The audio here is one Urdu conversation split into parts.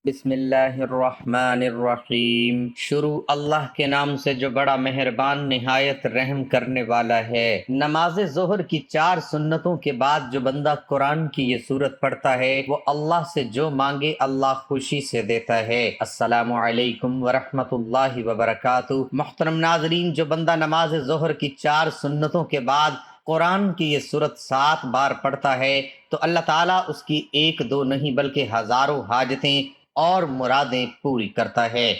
بسم اللہ الرحمن الرحیم۔ شروع اللہ کے نام سے جو بڑا مہربان نہایت رحم کرنے والا ہے۔ نماز ظہر کی 4 سنتوں کے بعد جو بندہ قرآن کی یہ سورت پڑھتا ہے وہ اللہ سے جو مانگے اللہ خوشی سے دیتا ہے۔ السلام علیکم ورحمۃ اللہ وبرکاتہ۔ محترم ناظرین، جو بندہ نماز ظہر کی 4 سنتوں کے بعد قرآن کی یہ سورت 7 بار پڑھتا ہے تو اللہ تعالیٰ اس کی ایک دو نہیں بلکہ ہزاروں حاجتیں اور مرادیں پوری کرتا ہے۔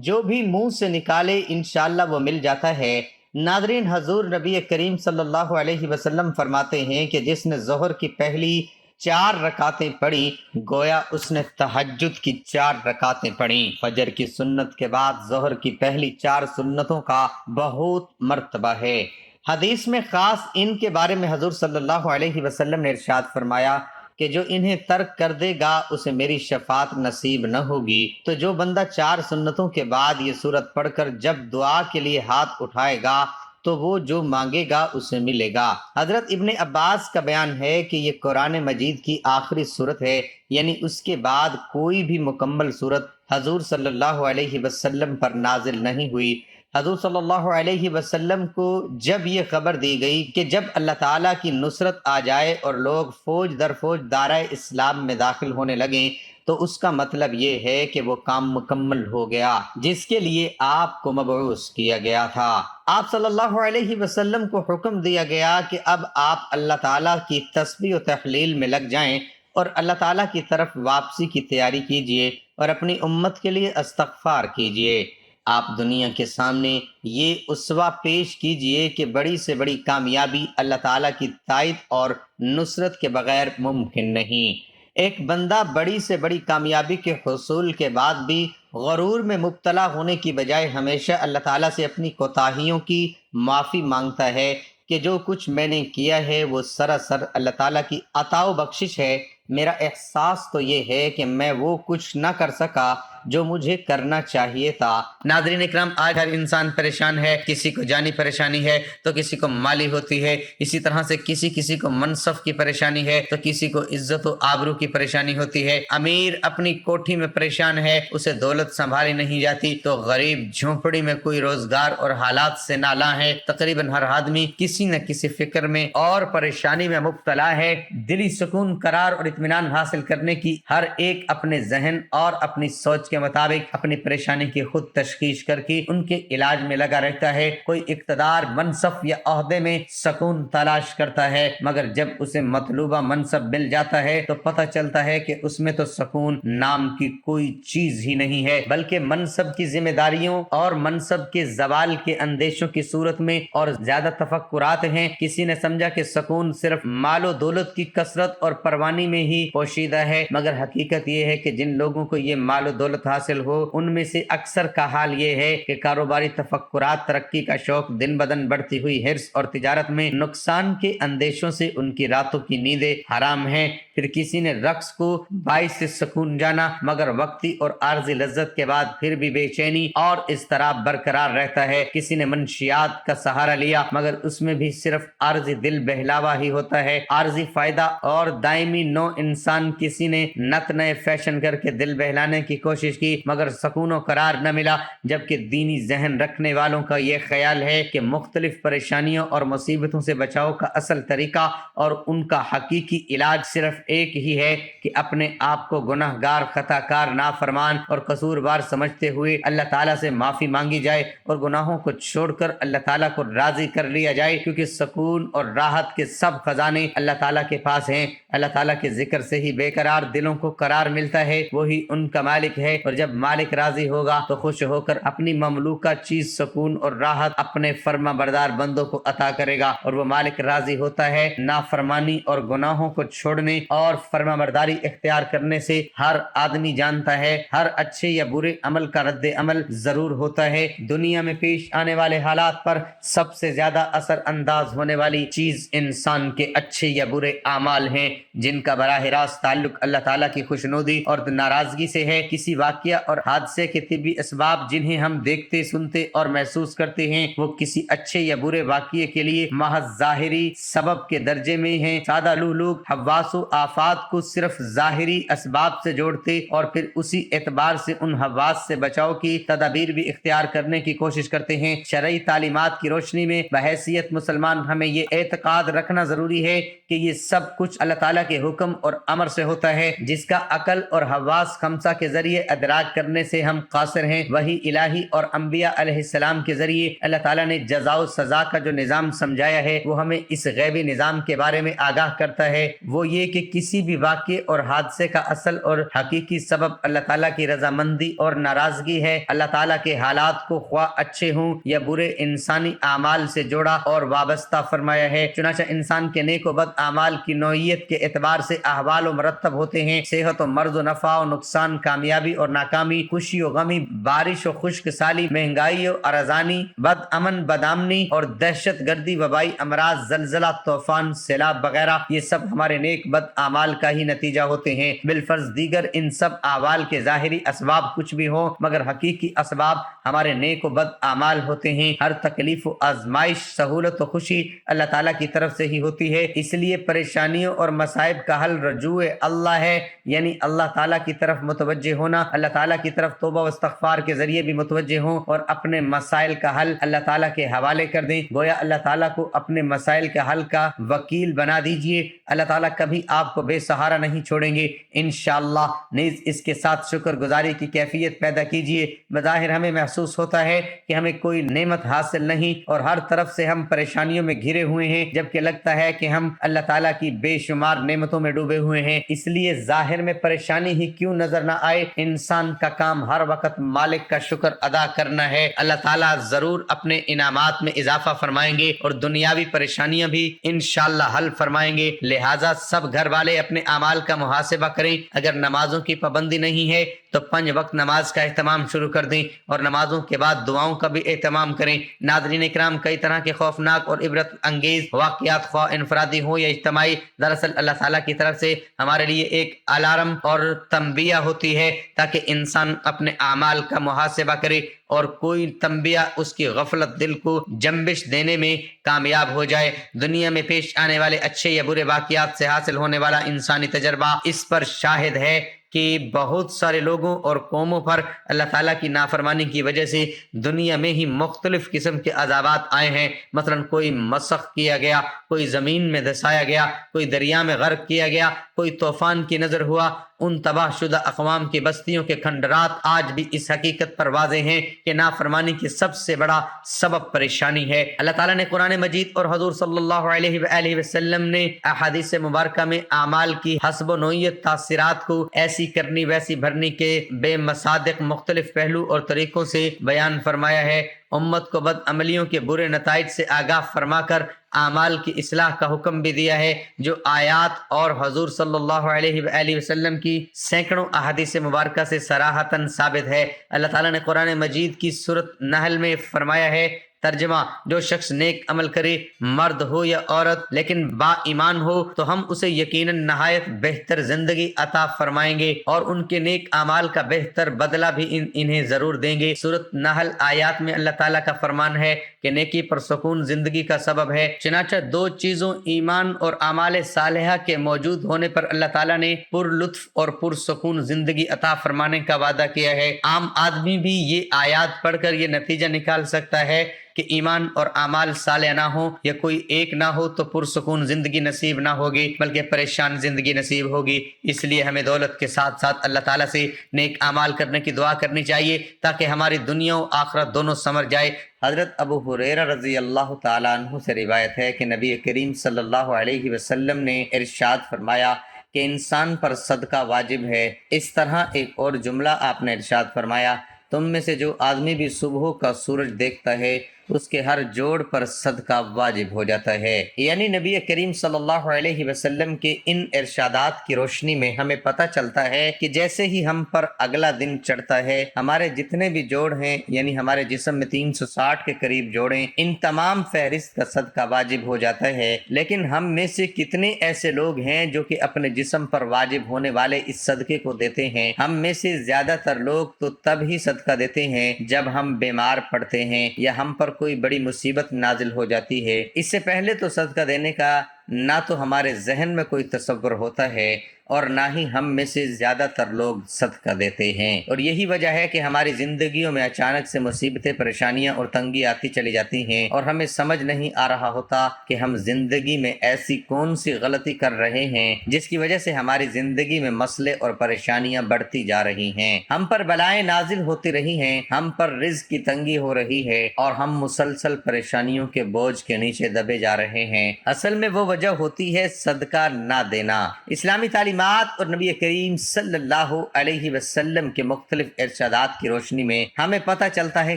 جو بھی منہ سے نکالے انشاءاللہ وہ مل جاتا ہے۔ ناظرین، حضور نبی کریم صلی اللہ علیہ وسلم فرماتے ہیں کہ جس نے ظہر کی پہلی 4 رکعتیں پڑھی گویا اس نے تہجد کی 4 رکعتیں پڑھیں۔ فجر کی سنت کے بعد ظہر کی پہلی 4 سنتوں کا بہت مرتبہ ہے۔ حدیث میں خاص ان کے بارے میں حضور صلی اللہ علیہ وسلم نے ارشاد فرمایا کہ جو انہیں ترک کر دے گا اسے میری شفاعت نصیب نہ ہوگی۔ تو جو بندہ 4 سنتوں کے بعد یہ سورت پڑھ کر جب دعا کے لیے ہاتھ اٹھائے گا تو وہ جو مانگے گا اسے ملے گا۔ حضرت ابن عباس کا بیان ہے کہ یہ قرآن مجید کی آخری سورت ہے، یعنی اس کے بعد کوئی بھی مکمل سورت حضور صلی اللہ علیہ وسلم پر نازل نہیں ہوئی۔ حضور صلی اللہ علیہ وسلم کو جب یہ خبر دی گئی کہ جب اللہ تعالیٰ کی نصرت آ جائے اور لوگ فوج در فوج دائرہ اسلام میں داخل ہونے لگیں تو اس کا مطلب یہ ہے کہ وہ کام مکمل ہو گیا جس کے لیے آپ کو مبعوث کیا گیا تھا۔ آپ صلی اللہ علیہ وسلم کو حکم دیا گیا کہ اب آپ اللہ تعالیٰ کی تسبیح و تحلیل میں لگ جائیں اور اللہ تعالیٰ کی طرف واپسی کی تیاری کیجیے اور اپنی امت کے لیے استغفار کیجیے۔ آپ دنیا کے سامنے یہ اسوہ پیش کیجئے کہ بڑی سے بڑی کامیابی اللہ تعالیٰ کی تائید اور نصرت کے بغیر ممکن نہیں۔ ایک بندہ بڑی سے بڑی کامیابی کے حصول کے بعد بھی غرور میں مبتلا ہونے کی بجائے ہمیشہ اللہ تعالیٰ سے اپنی کوتاہیوں کی معافی مانگتا ہے کہ جو کچھ میں نے کیا ہے وہ سراسر اللہ تعالیٰ کی عطا و بخشش ہے۔ میرا احساس تو یہ ہے کہ میں وہ کچھ نہ کر سکا جو مجھے کرنا چاہیے تھا۔ ناظرین اکرام، آج ہر انسان پریشان ہے، کسی کو جانی پریشانی ہے تو کسی کو مالی ہوتی ہے، اسی طرح سے کسی کو منصب کی پریشانی ہے تو کسی کو عزت و آبرو کی پریشانی ہوتی ہے۔ امیر اپنی کوٹھی میں پریشان ہے، اسے دولت سنبھالی نہیں جاتی تو غریب جھونپڑی میں کوئی روزگار اور حالات سے نالاں ہے۔ تقریباً ہر آدمی کسی نہ کسی فکر میں اور پریشانی میں مبتلا ہے۔ دلی سکون، قرار اور اطمینان حاصل کرنے کی ہر ایک اپنے ذہن اور اپنی سوچ کے مطابق اپنی پریشانی کی خود تشخیص کر کے ان کے علاج میں لگا رہتا ہے۔ کوئی اقتدار، منصب یا عہدے میں سکون تلاش کرتا ہے، مگر جب اسے مطلوبہ منصب مل جاتا ہے تو پتہ چلتا ہے کہ اس میں تو سکون نام کی کوئی چیز ہی نہیں ہے، بلکہ منصب کی ذمہ داریوں اور منصب کے زوال کے اندیشوں کی صورت میں اور زیادہ تفکرات ہیں۔ کسی نے سمجھا کہ سکون صرف مال و دولت کی کثرت اور پروانی میں ہی پوشیدہ ہے، مگر حقیقت یہ ہے کہ جن لوگوں کو یہ مال و دولت حاصل ہو ان میں سے اکثر کا حال یہ ہے کہ کاروباری تفکرات، ترقی کا شوق، دن بدن بڑھتی ہوئی حرص اور تجارت میں نقصان کے اندیشوں سے ان کی راتوں کی نیندیں حرام ہیں۔ پھر کسی نے رقص کو باعث سکون جانا، مگر وقتی اور عارضی لذت کے بعد پھر بھی بے چینی اور اضطراب برقرار رہتا ہے۔ کسی نے منشیات کا سہارا لیا، مگر اس میں بھی صرف عارضی دل بہلاوا ہی ہوتا ہے، عارضی فائدہ اور دائمی نو انسان۔ کسی نے نت نئے فیشن کر کے دل بہلانے کی کوشش کی مگر سکون و قرار نہ ملا، جبکہ دینی ذہن رکھنے والوں کا یہ خیال ہے کہ مختلف پریشانیوں اور مصیبتوں سے بچاؤ کا اصل طریقہ اور ان کا حقیقی علاج صرف ایک ہی ہے کہ اپنے آپ کو گناہ گار، خطا کار، نافرمان اور قصوروار سمجھتے ہوئے اللہ تعالیٰ سے معافی مانگی جائے اور گناہوں کو چھوڑ کر اللہ تعالیٰ کو راضی کر لیا جائے، کیونکہ سکون اور راحت کے سب خزانے اللہ تعالیٰ کے پاس ہیں۔ اللہ تعالیٰ کے ذکر سے ہی بے قرار دلوں کو قرار ملتا ہے، وہی ان کا مالک ہے، اور جب مالک راضی ہوگا تو خوش ہو کر اپنی مملوکہ چیز سکون اور راحت اپنے فرما بردار بندوں کو عطا کرے گا، اور وہ مالک راضی ہوتا ہے نافرمانی اور گناہوں کو چھوڑنے اور فرما برداری اختیار کرنے سے۔ ہر آدمی جانتا ہے ہر اچھے یا برے عمل کا رد عمل ضرور ہوتا ہے۔ دنیا میں پیش آنے والے حالات پر سب سے زیادہ اثر انداز ہونے والی چیز انسان کے اچھے یا برے اعمال ہیں، جن کا براہ براہ راست تعلق اللہ تعالیٰ کی خوشنودی اور ناراضگی سے ہے۔ کسی واقعہ اور حادثے کے طبی اسباب جنہیں ہم دیکھتے، سنتے اور محسوس کرتے ہیں وہ کسی اچھے یا برے واقعے کے لیے محض ظاہری سبب کے درجے میں ہیں۔ سادہ لوگ حواس و آفات کو صرف ظاہری اسباب سے جوڑتے اور پھر اسی اعتبار سے ان حواس سے بچاؤ کی تدابیر بھی اختیار کرنے کی کوشش کرتے ہیں۔ شرعی تعلیمات کی روشنی میں بحیثیت مسلمان ہمیں یہ اعتقاد رکھنا ضروری ہے کہ یہ سب کچھ اللہ تعالیٰ کے حکم اور امر سے ہوتا ہے، جس کا عقل اور حواس خمسہ کے ذریعے ادراک کرنے سے ہم قاصر ہیں۔ وہی الہی اور انبیاء علیہ السلام کے ذریعے اللہ تعالیٰ نے جزا و سزا کا جو نظام سمجھایا ہے وہ ہمیں اس غیبی نظام کے بارے میں آگاہ کرتا ہے۔ وہ یہ کہ کسی بھی واقعے اور حادثے کا اصل اور حقیقی سبب اللہ تعالیٰ کی رضامندی اور ناراضگی ہے۔ اللہ تعالیٰ کے حالات کو خواہ اچھے ہوں یا برے انسانی اعمال سے جوڑا اور وابستہ فرمایا ہے۔ چنانچہ انسان کے نیک و بد اعمال کی نوعیت کے اعتبار سے احوال و مرتب ہوتے ہیں۔ صحت و مرض و نفع و نقصان، کامیابی اور ناکامی، خوشی و غمی، بارش و خشک سالی، مہنگائی و ارزانی، بد امن بدامنی اور دہشت گردی، وبائی امراض، زلزلہ، طوفان، سیلاب وغیرہ، یہ سب ہمارے نیک بد اعمال کا ہی نتیجہ ہوتے ہیں۔ بالفرض دیگر ان سب اعمال کے ظاہری اسباب کچھ بھی ہوں مگر حقیقی اسباب ہمارے نیک و بد اعمال ہوتے ہیں۔ ہر تکلیف و آزمائش، سہولت و خوشی اللہ تعالیٰ کی طرف سے ہی ہوتی ہے۔ اس لیے پریشانیوں اور مصائب کا حل رجوع اللہ ہے، یعنی اللہ تعالیٰ کی طرف متوجہ ہونا۔ اللہ تعالیٰ کی طرف توبہ و استغفار کے ذریعے بھی متوجہ ہوں اور اپنے مسائل کا حل اللہ تعالیٰ کے حوالے کر دیں۔ گویا اللہ تعالیٰ کو اپنے مسائل کے حل کا وکیل بنا دیجئے۔ اللہ تعالیٰ کبھی آپ کو بے سہارا نہیں چھوڑیں گے انشاءاللہ۔ نیز اس کے ساتھ شکر گزاری کی کیفیت پیدا کیجئے۔ بظاہر ہمیں محسوس ہوتا ہے کہ ہمیں کوئی نعمت حاصل نہیں اور ہر طرف سے ہم پریشانیوں میں گھرے ہوئے ہیں، جبکہ لگتا ہے کہ ہم اللہ تعالیٰ کی بے شمار نعمتوں میں ڈوبے ہوئے ہیں۔ اس لیے ظاہر میں پریشانی ہی کیوں نظر نہ آئے، انسان کا کام ہر وقت مالک کا شکر ادا کرنا ہے۔ اللہ تعالیٰ ضرور اپنے انعامات میں اضافہ فرمائیں گے اور دنیاوی پریشانیاں بھی انشاءاللہ حل فرمائیں گے۔ لہٰذا سب گھر والے اپنے اعمال کا محاسبہ کریں۔ اگر نمازوں کی پابندی نہیں ہے تو 5 وقت نماز کا اہتمام شروع کر دیں اور نمازوں کے بعد دعاؤں کا بھی اہتمام کریں۔ ناظرین اکرام، کئی طرح کے خوفناک اور عبرت انگیز واقعات خواہ انفرادی ہوں یا اجتماعی، دراصل اللہ تعالیٰ کی طرف سے ہمارے لیے ایک الارم اور تنبیہ ہوتی ہے تاکہ انسان اپنے اعمال کا محاسبہ کرے اور کوئی تنبیہ اس کی غفلت دل کو جنبش دینے میں کامیاب ہو جائے۔ دنیا میں پیش آنے والے اچھے یا برے واقعات سے حاصل ہونے والا انسانی تجربہ اس پر شاہد ہے کہ بہت سارے لوگوں اور قوموں پر اللہ تعالیٰ کی نافرمانی کی وجہ سے دنیا میں ہی مختلف قسم کے عذابات آئے ہیں۔ مثلا کوئی مسخ کیا گیا، کوئی زمین میں دھسایا گیا، کوئی دریا میں غرق کیا گیا، کوئی طوفان کی نظر ہوا۔ ان تباہ شدہ اقوام کی بستیوں کے کھنڈرات آج بھی اس حقیقت پر واضح ہیں کہ نافرمانی کی سب سے بڑا سبب پریشانی ہے۔ اللہ تعالیٰ نے قرآن مجید اور حضور صلی اللہ علیہ وآلہ وسلم نے احادیث مبارکہ میں اعمال کی حسب و نوعیت تاثیرات کو ایسی کرنی ویسی بھرنی کے بے مصادق مختلف پہلو اور طریقوں سے بیان فرمایا ہے۔ امت کو بد عملیوں کے برے نتائج سے آگاہ فرما کر اعمال کی اصلاح کا حکم بھی دیا ہے، جو آیات اور حضور صلی اللہ علیہ وآلہ وسلم کی سینکڑوں احادیث مبارکہ سے صراحتاً ثابت ہے۔ اللہ تعالیٰ نے قرآن مجید کی سورۃ نحل میں فرمایا ہے، ترجمہ: جو شخص نیک عمل کرے، مرد ہو یا عورت، لیکن با ایمان ہو، تو ہم اسے یقیناً نہایت بہتر زندگی عطا فرمائیں گے اور ان کے نیک اعمال کا بہتر بدلہ بھی انہیں ضرور دیں گے۔ سورۃ نحل آیات میں اللہ تعالیٰ کا فرمان ہے کہ نیکی پر سکون زندگی کا سبب ہے۔ چنانچہ 2 چیزوں ایمان اور اعمال صالحہ کے موجود ہونے پر اللہ تعالیٰ نے پر لطف اور پر سکون زندگی عطا فرمانے کا وعدہ کیا ہے۔ عام آدمی بھی یہ آیات پڑھ کر یہ نتیجہ نکال سکتا ہے کہ ایمان اور اعمال صالح نہ ہو یا کوئی ایک نہ ہو تو پرسکون زندگی نصیب نہ ہوگی بلکہ پریشان زندگی نصیب ہوگی۔ اس لیے ہمیں دولت کے ساتھ ساتھ اللہ تعالیٰ سے نیک اعمال کرنے کی دعا کرنی چاہیے تاکہ ہماری دنیا و آخرت دونوں سنور جائے۔ حضرت ابو ہریرہ رضی اللہ تعالیٰ عنہ سے روایت ہے کہ نبی کریم صلی اللہ علیہ وسلم نے ارشاد فرمایا کہ انسان پر صدقہ واجب ہے۔ اس طرح ایک اور جملہ آپ نے ارشاد فرمایا، تم میں سے جو آدمی بھی صبح کا سورج دیکھتا ہے اس کے ہر جوڑ پر صدقہ واجب ہو جاتا ہے۔ یعنی نبی کریم صلی اللہ علیہ وسلم کے ان ارشادات کی روشنی میں ہمیں پتہ چلتا ہے کہ جیسے ہی ہم پر اگلا دن چڑھتا ہے، ہمارے جتنے بھی جوڑ ہیں، یعنی ہمارے جسم میں 360 کے قریب جوڑیں، ان تمام فہرست کا صدقہ واجب ہو جاتا ہے۔ لیکن ہم میں سے کتنے ایسے لوگ ہیں جو کہ اپنے جسم پر واجب ہونے والے اس صدقے کو دیتے ہیں؟ ہم میں سے زیادہ تر لوگ تو تب ہی صدقہ دیتے ہیں جب ہم بیمار پڑتے ہیں یا ہم پر کوئی بڑی مصیبت نازل ہو جاتی ہے۔ اس سے پہلے تو صدقہ دینے کا نہ تو ہمارے ذہن میں کوئی تصور ہوتا ہے اور نہ ہی ہم میں سے زیادہ تر لوگ صدقہ دیتے ہیں، اور یہی وجہ ہے کہ ہماری زندگیوں میں اچانک سے مصیبتیں، پریشانیاں اور تنگی آتی چلی جاتی ہیں، اور ہمیں سمجھ نہیں آ رہا ہوتا کہ ہم زندگی میں ایسی کون سی غلطی کر رہے ہیں جس کی وجہ سے ہماری زندگی میں مسئلے اور پریشانیاں بڑھتی جا رہی ہیں، ہم پر بلائیں نازل ہوتی رہی ہیں، ہم پر رزق کی تنگی ہو رہی ہے، اور ہم مسلسل پریشانیوں کے بوجھ کے نیچے دبے جا رہے ہیں۔ اصل میں وہ وجہ ہوتی ہے صدقہ نہ دینا۔ اسلامی تعلیمات اور نبی کریم صلی اللہ علیہ وسلم کے مختلف ارشادات کی روشنی میں ہمیں پتہ چلتا ہے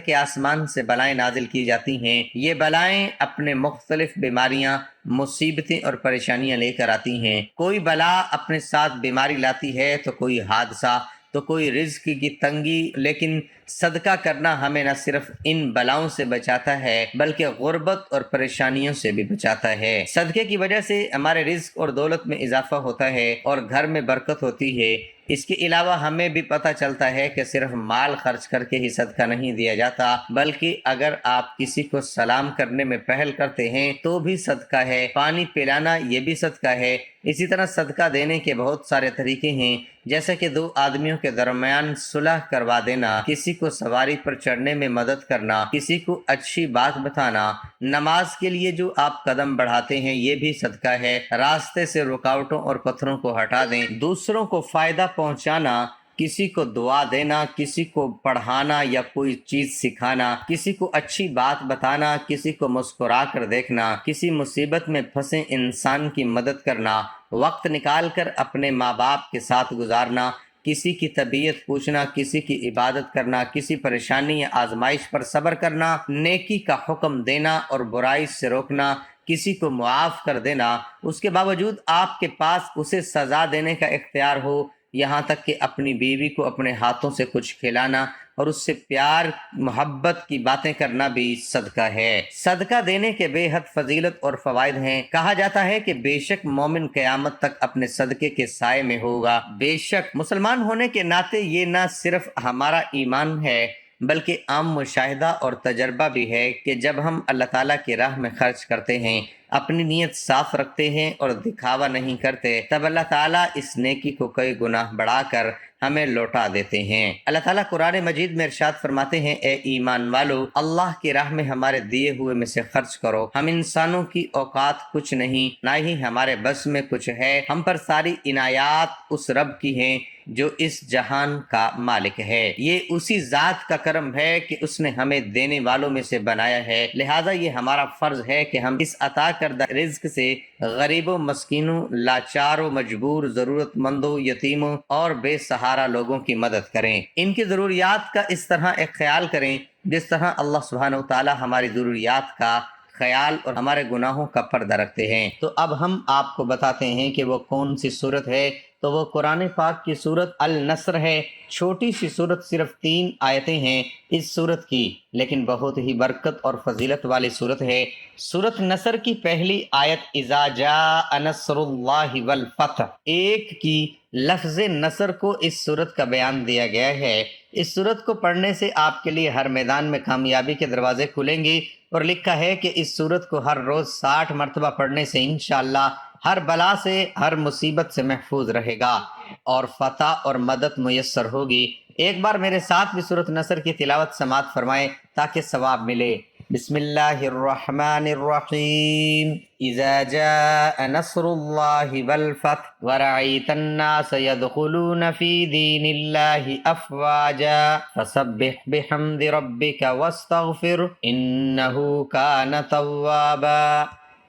کہ آسمان سے بلائیں نازل کی جاتی ہیں۔ یہ بلائیں اپنے مختلف بیماریاں، مصیبتیں اور پریشانیاں لے کر آتی ہیں۔ کوئی بلا اپنے ساتھ بیماری لاتی ہے تو کوئی حادثہ، تو کوئی رزق کی تنگی، لیکن صدقہ کرنا ہمیں نہ صرف ان بلاؤں سے بچاتا ہے بلکہ غربت اور پریشانیوں سے بھی بچاتا ہے۔ صدقے کی وجہ سے ہمارے رزق اور دولت میں اضافہ ہوتا ہے اور گھر میں برکت ہوتی ہے۔ اس کے علاوہ ہمیں بھی پتہ چلتا ہے کہ صرف مال خرچ کر کے ہی صدقہ نہیں دیا جاتا، بلکہ اگر آپ کسی کو سلام کرنے میں پہل کرتے ہیں تو بھی صدقہ ہے، پانی پلانا یہ بھی صدقہ ہے۔ اسی طرح صدقہ دینے کے بہت سارے طریقے ہیں، جیسے کہ دو آدمیوں کے درمیان صلح کروا دینا، کسی کو سواری پر چڑھنے میں مدد کرنا، کسی کو اچھی بات بتانا، نماز کے لیے جو آپ قدم بڑھاتے ہیں یہ بھی صدقہ ہے، راستے سے رکاوٹوں اور پتھروں کو ہٹا دیں، دوسروں کو فائدہ پہنچانا، کسی کو دعا دینا، کسی کو پڑھانا یا کوئی چیز سکھانا، کسی کو اچھی بات بتانا، کسی کو مسکرا کر دیکھنا، کسی مصیبت میں پھنسے انسان کی مدد کرنا، وقت نکال کر اپنے ماں باپ کے ساتھ گزارنا، کسی کی طبیعت پوچھنا، کسی کی عبادت کرنا، کسی پریشانی یا آزمائش پر صبر کرنا، نیکی کا حکم دینا اور برائی سے روکنا، کسی کو معاف کر دینا، اس کے باوجود آپ کے پاس اسے سزا دینے کا اختیار ہو، یہاں تک کہ اپنی بیوی کو اپنے ہاتھوں سے کچھ کھلانا اور اس سے پیار محبت کی باتیں کرنا بھی صدقہ ہے۔ صدقہ دینے کے بے حد فضیلت اور فوائد ہیں۔ کہا جاتا ہے کہ بے شک مومن قیامت تک اپنے صدقے کے سائے میں ہوگا۔ بے شک مسلمان ہونے کے ناطے یہ نہ صرف ہمارا ایمان ہے بلکہ عام مشاہدہ اور تجربہ بھی ہے کہ جب ہم اللہ تعالیٰ کی راہ میں خرچ کرتے ہیں، اپنی نیت صاف رکھتے ہیں اور دکھاوا نہیں کرتے، تب اللہ تعالیٰ اس نیکی کو کئی گناہ بڑھا کر ہمیں لوٹا دیتے ہیں۔ اللہ تعالیٰ قرآن مجید میں ارشاد فرماتے ہیں، اے ایمان والو، اللہ کی راہ میں ہمارے دیے ہوئے میں سے خرچ کرو۔ ہم انسانوں کی اوقات کچھ نہیں، نہ ہی ہمارے بس میں کچھ ہے، ہم پر ساری عنایات اس رب کی ہیں جو اس جہان کا مالک ہے۔ یہ اسی ذات کا کرم ہے کہ اس نے ہمیں دینے والوں میں سے بنایا ہے، لہٰذا یہ ہمارا فرض ہے کہ ہم اس عطا کردہ رزق سے غریبوں، مسکینوں، لاچاروں، مجبور، ضرورت مندوں، یتیموں اور بے سہارا لوگوں کی مدد کریں، ان کی ضروریات کا اس طرح ایک خیال کریں جس طرح اللہ سبحانہ و تعالی ہماری ضروریات کا خیال اور ہمارے گناہوں کا پردہ رکھتے ہیں۔ تو اب ہم آپ کو بتاتے ہیں کہ وہ کون سی صورت ہے، تو وہ قرآن پاک کی صورت النصر ہے۔ چھوٹی سی صورت، صرف 3 آیتیں ہیں اس صورت کی، لیکن بہت ہی برکت اور فضیلت والی صورت ہے۔ صورت نصر کی پہلی آیت اذا جاء نصر اللہ والفتح، ایک کی لفظ نصر کو اس صورت کا بیان دیا گیا ہے۔ اس صورت کو پڑھنے سے آپ کے لیے ہر میدان میں کامیابی کے دروازے کھلیں گے، اور لکھا ہے کہ اس صورت کو ہر روز 60 مرتبہ پڑھنے سے انشاءاللہ ہر بلا سے، ہر مصیبت سے محفوظ رہے گا اور فتح اور مدد میسر ہوگی۔ ایک بار میرے ساتھ بھی سورۃ نصر کی تلاوت سماعت فرمائیں تاکہ ثواب ملے۔ بسم اللہ الرحمن الرحیم اذا جاء نصر اللہ والفتح ورأیت الناس يدخلون فی دین اللہ افواجا فسبح بحمد ربک واستغفر انہ کان توابا۔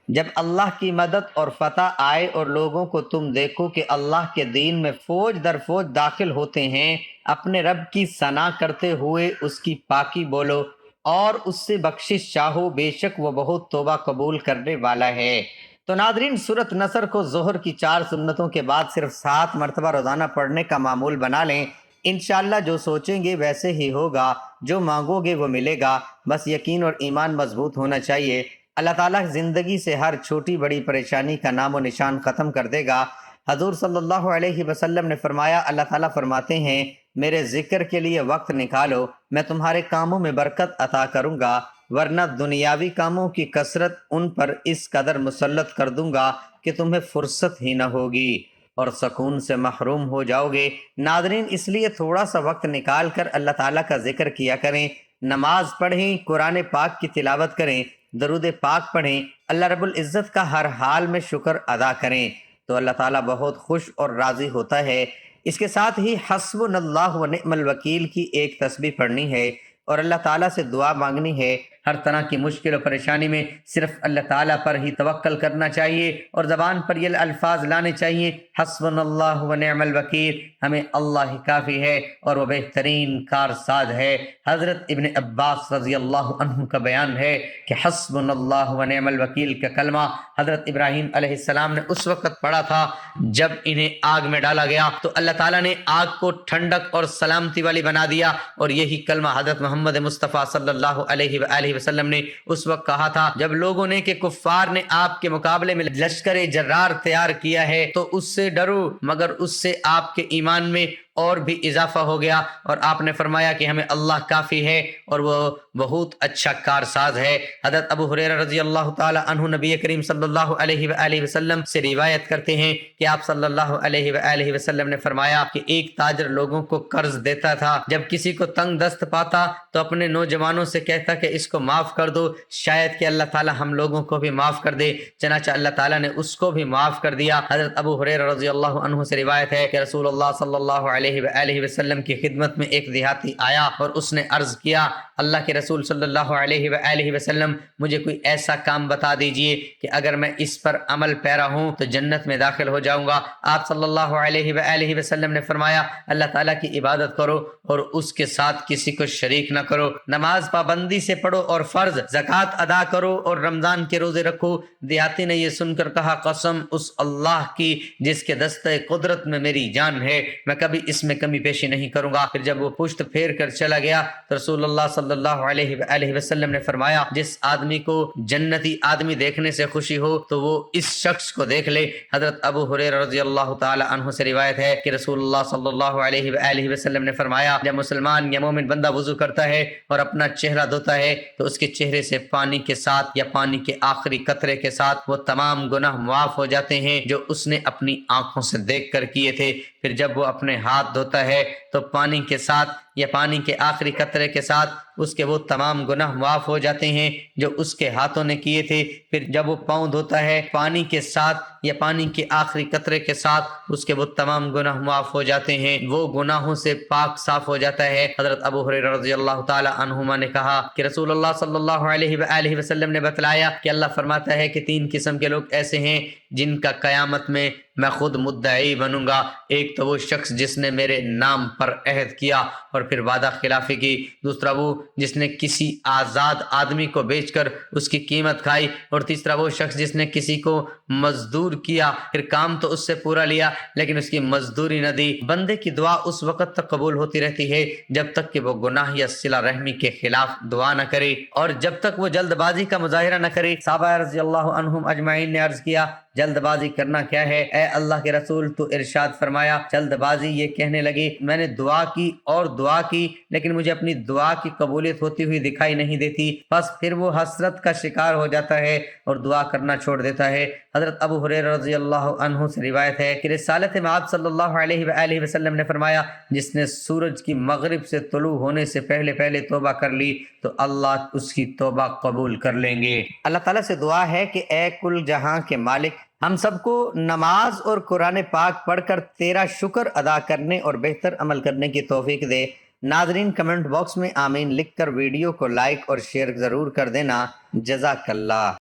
جب اللہ کی مدد اور فتح آئے اور لوگوں کو تم دیکھو کہ اللہ کے دین میں فوج در فوج داخل ہوتے ہیں، اپنے رب کی ثنا کرتے ہوئے اس کی پاکی بولو اور اس سے بخشش چاہو، بے شک وہ بہت توبہ قبول کرنے والا ہے۔ تو ناظرین، سورۃ نصر کو ظہر کی 4 سنتوں کے بعد صرف 7 مرتبہ روزانہ پڑھنے کا معمول بنا لیں۔ انشاءاللہ جو سوچیں گے ویسے ہی ہوگا، جو مانگو گے وہ ملے گا، بس یقین اور ایمان مضبوط ہونا چاہیے۔ اللہ تعالیٰ زندگی سے ہر چھوٹی بڑی پریشانی کا نام و نشان ختم کر دے گا۔ حضور صلی اللہ علیہ وسلم نے فرمایا، اللہ تعالیٰ فرماتے ہیں میرے ذکر کے لیے وقت نکالو، میں تمہارے کاموں میں برکت عطا کروں گا، ورنہ دنیاوی کاموں کی کثرت ان پر اس قدر مسلط کر دوں گا کہ تمہیں فرصت ہی نہ ہوگی اور سکون سے محروم ہو جاؤ گے۔ ناظرین، اس لیے تھوڑا سا وقت نکال کر اللہ تعالیٰ کا ذکر کیا کریں، نماز پڑھیں، قرآن پاک کی تلاوت کریں، درود پاک پڑھیں، اللہ رب العزت کا ہر حال میں شکر ادا کریں تو اللہ تعالیٰ بہت خوش اور راضی ہوتا ہے۔ اس کے ساتھ ہی حسبنا اللہ و نعم الوکیل کی ایک تسبیح پڑھنی ہے اور اللہ تعالیٰ سے دعا مانگنی ہے۔ ہر طرح کی مشکل و پریشانی میں صرف اللہ تعالیٰ پر ہی توکل کرنا چاہیے اور زبان پر یہ الفاظ لانے چاہیے، حسبنا اللہ و نعم الوکیل، ہمیں اللہ ہی کافی ہے اور وہ بہترین کارساز ہے۔ حضرت ابن عباس رضی اللہ عنہ کا بیان ہے کہ حسبنا اللہ و نعم الوکیل کا کلمہ حضرت ابراہیم علیہ السلام نے اس وقت پڑھا تھا جب انہیں آگ میں ڈالا گیا تو اللہ تعالیٰ نے آگ کو ٹھنڈک اور سلامتی والی بنا دیا، اور یہی کلمہ حضرت محمد مصطفیٰ صلی اللہ علیہ وآلہ وسلم نے اس وقت کہا تھا جب لوگوں نے کہ کفار نے آپ کے مقابلے میں لشکر جرار تیار کیا ہے تو اس سے ڈرو، مگر اس سے آپ کے ایمان میں اور بھی اضافہ ہو گیا، اور آپ نے فرمایا کہ ہمیں اللہ کافی ہے اور وہ بہت اچھا کارساز ہے۔ حضرت ابو ہریرہ رضی اللہ تعالی عنہ نبی کریم صلی اللہ علیہ وآلہ وسلم سے روایت کرتے ہیں کہ آپ صلی اللہ علیہ وآلہ وسلم نے فرمایا کہ ایک تاجر لوگوں کو قرض دیتا تھا، جب کسی کو تنگ دست پاتا تو اپنے نوجوانوں سے کہتا کہ اس کو معاف کر دو، شاید کہ اللہ تعالی ہم لوگوں کو بھی معاف کر دے، چنانچہ اللہ تعالیٰ نے اس کو بھی معاف کر دیا۔ حضرت ابو ہریرہ رضی اللہ عنہ سے روایت ہے کہ رسول اللہ صلی اللہ علیہ وآلہ وسلم کی خدمت میں ایک دیہاتی آیا اور اس نے عرض کیا، اللہ کے رسول صلی اللہ علیہ وآلہ وسلم، مجھے کوئی ایسا کام بتا دیجئے کہ اگر میں اس پر عمل پیرا ہوں تو جنت میں داخل ہو جاؤں گا۔ آپ صلی اللہ علیہ وآلہ وسلم نے فرمایا، اللہ تعالیٰ کی عبادت کرو اور اس کے ساتھ کسی کو شریک نہ کرو، نماز پابندی سے پڑھو اور فرض، زکوٰۃ ادا کرو اور رمضان کے روزے رکھو۔ دیہاتی نے یہ سن کر کہا، قسم اس اللہ کی جس کے دستہ قدرت میں میری جان ہے، میں کبھی اس میں کمی بیشی نہیں کروں گا۔ پھر جب وہ پشت پھیر کر چلا گیا تو رسول اللہ صلی اللہ علیہ وآلہ وسلم نے فرمایا، جس آدمی کو جنتی آدمی دیکھنے سے خوشی ہو تو وہ اس شخص کو دیکھ لے۔ حضرت ابو ہریرہ رضی اللہ تعالی عنہ سے روایت ہے کہ رسول اللہ صلی اللہ علیہ وآلہ وسلم نے فرمایا، جب مسلمان یا مومن بندہ وضو کرتا ہے اور اپنا چہرہ دھوتا ہے تو اس کے چہرے سے پانی کے ساتھ یا پانی کے آخری قطرے کے ساتھ وہ تمام گناہ معاف ہو جاتے ہیں جو اس نے اپنی آنکھوں سے دیکھ کر کیے تھے۔ پھر جب وہ اپنے ہاتھ دھوتا ہے تو پانی کے ساتھ یا پانی کے آخری قطرے کے ساتھ اس کے وہ تمام گناہ معاف ہو جاتے ہیں جو اس کے ہاتھوں نے کیے تھے۔ پھر جب وہ پاؤں دھوتا ہے پانی کے ساتھ یا پانی کے آخری قطرے کے ساتھ اس کے وہ تمام گناہ معاف ہو جاتے ہیں، وہ گناہوں سے پاک صاف ہو جاتا ہے۔ حضرت ابو ہریرہ رضی اللہ تعالی عنہما نے کہا کہ رسول اللہ صلی اللہ علیہ وآلہ وسلم نے بتلایا کہ اللہ فرماتا ہے کہ 3 قسم کے لوگ ایسے ہیں جن کا قیامت میں میں خود مدعی بنوں گا۔ ایک تو وہ شخص جس نے میرے نام پر عہد کیا اور پھر وعدہ خلافی کی، دوسرا وہ جس نے کسی آزاد آدمی کو بیچ کر اس کی قیمت کھائی، اور تیسرا وہ شخص جس نے کسی کو مزدور کیا، پھر کام تو اس سے پورا لیا لیکن اس کی مزدوری نہ دی۔ بندے کی دعا اس وقت تک قبول ہوتی رہتی ہے جب تک کہ وہ گناہ یا صلہ رحمی کے خلاف دعا نہ کرے اور جب تک وہ جلد بازی کا مظاہرہ نہ کرے۔ صحابہ رضی اللہ عنہم اجمعین نے عرض کیا، جلد بازی کرنا کیا ہے اے اللہ کے رسول؟ تو ارشاد فرمایا، جلد بازی یہ کہنے لگے، میں نے دعا کی اور دعا کی لیکن مجھے اپنی دعا کی قبولیت ہوتی ہوئی دکھائی نہیں دیتی، بس پھر وہ حسرت کا شکار ہو جاتا ہے اور دعا کرنا چھوڑ دیتا ہے۔ حضرت ابو ہریرہ رضی اللہ عنہ سے روایت ہے کہ رسالت مآب صلی اللہ علیہ وآلہ وسلم نے فرمایا، جس نے سورج کی مغرب سے طلوع ہونے سے پہلے توبہ کر لی تو اللہ اس کی توبہ قبول کر لیں گے۔ اللہ تعالیٰ سے دعا ہے کہ اے کل جہاں کے مالک، ہم سب کو نماز اور قرآن پاک پڑھ کر تیرا شکر ادا کرنے اور بہتر عمل کرنے کی توفیق دے۔ ناظرین، کمنٹ باکس میں آمین لکھ کر ویڈیو کو لائک اور شیئر ضرور کر دینا۔ جزاک اللہ۔